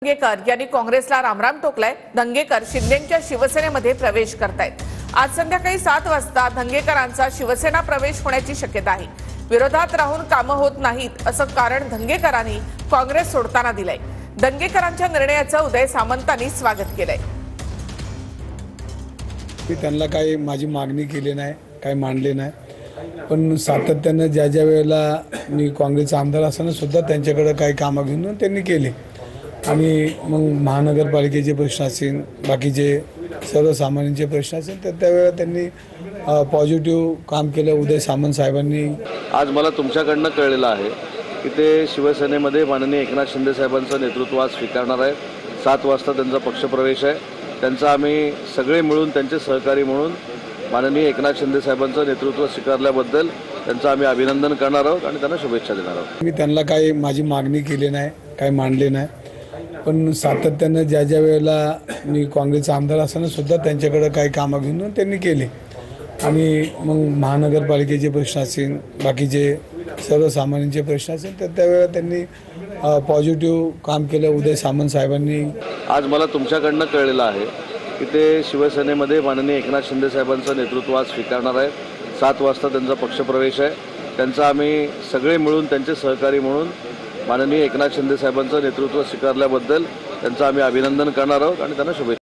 दंगेकर यांनी काँग्रेसला रामराम ठोकलाय। दंगेकर शिंदेच्या शिवसेनेमध्ये प्रवेश करतायत। आज संध्याकाळी 7 वाजता दंगेकरांचा शिवसेना प्रवेश होण्याची शक्यता आहे। विरोधात राहून कामं होत नाहीत असं कारण दंगेकरांनी काँग्रेस सोडताना दिलंय। दंगेकरांच्या निर्णयाचं उदय सामंतांनी स्वागत केलंय। त्यांना काही माझी मागणी केली नाही, काही मांडले नाही, पण सातत्याने ज्या वेळेला मी काँग्रेसचा आमदार असताना सुद्धा त्यांच्याकडे काही कामं घेऊन त्यांनी केले आणि मग महानगरपालिकेचे प्रश्न असतील, बाकीचे सर्वसामान्यांचे प्रश्न असतील, तर त्यावेळेला त्यांनी पॉझिटिव्ह काम केलं। उदय सामंत साहेबांनी आज मला तुमच्याकडनं कळलेलं आहे की ते शिवसेनेमध्ये माननीय एकनाथ शिंदे साहेबांचं नेतृत्व आज स्वीकारणार आहे। 7 वाजता त्यांचा पक्षप्रवेश आहे। त्यांचा आम्ही सगळे मिळून त्यांचे सहकारी म्हणून माननीय एकनाथ शिंदे साहेबांचं नेतृत्व स्वीकारल्याबद्दल त्यांचं आम्ही अभिनंदन करणार आहोत आणि त्यांना शुभेच्छा देणार आहोत। मी त्यांना काही माझी मागणी केली नाही, काही मांडले नाही, पण सातत्याने ज्या वेळेला मी काँग्रेसचा आमदार असताना सुद्धा त्यांच्याकडे काही कामं घेऊन त्यांनी केले आणि मग महानगरपालिकेचे प्रश्न असतील, बाकीचे सर्वसामान्यांचे प्रश्न असतील, तर त्यावेळेला त्यांनी पॉझिटिव्ह काम केलं। उदय सामंत साहेबांनी आज मला तुमच्याकडनं कळलेलं आहे की ते शिवसेनेमध्ये माननीय एकनाथ शिंदे साहेबांचं नेतृत्व आज स्वीकारणार आहे। 7 वाजता त्यांचा पक्षप्रवेश आहे। त्यांचा आम्ही सगळे मिळून त्यांचे सहकारी म्हणून माननीय एकनाथ शिंदे साहेबांचं नेतृत्व स्वीकारल्याबद्दल त्यांचं आम्ही अभिनंदन करणार आहोत आणि त्यांना शुभेच्छा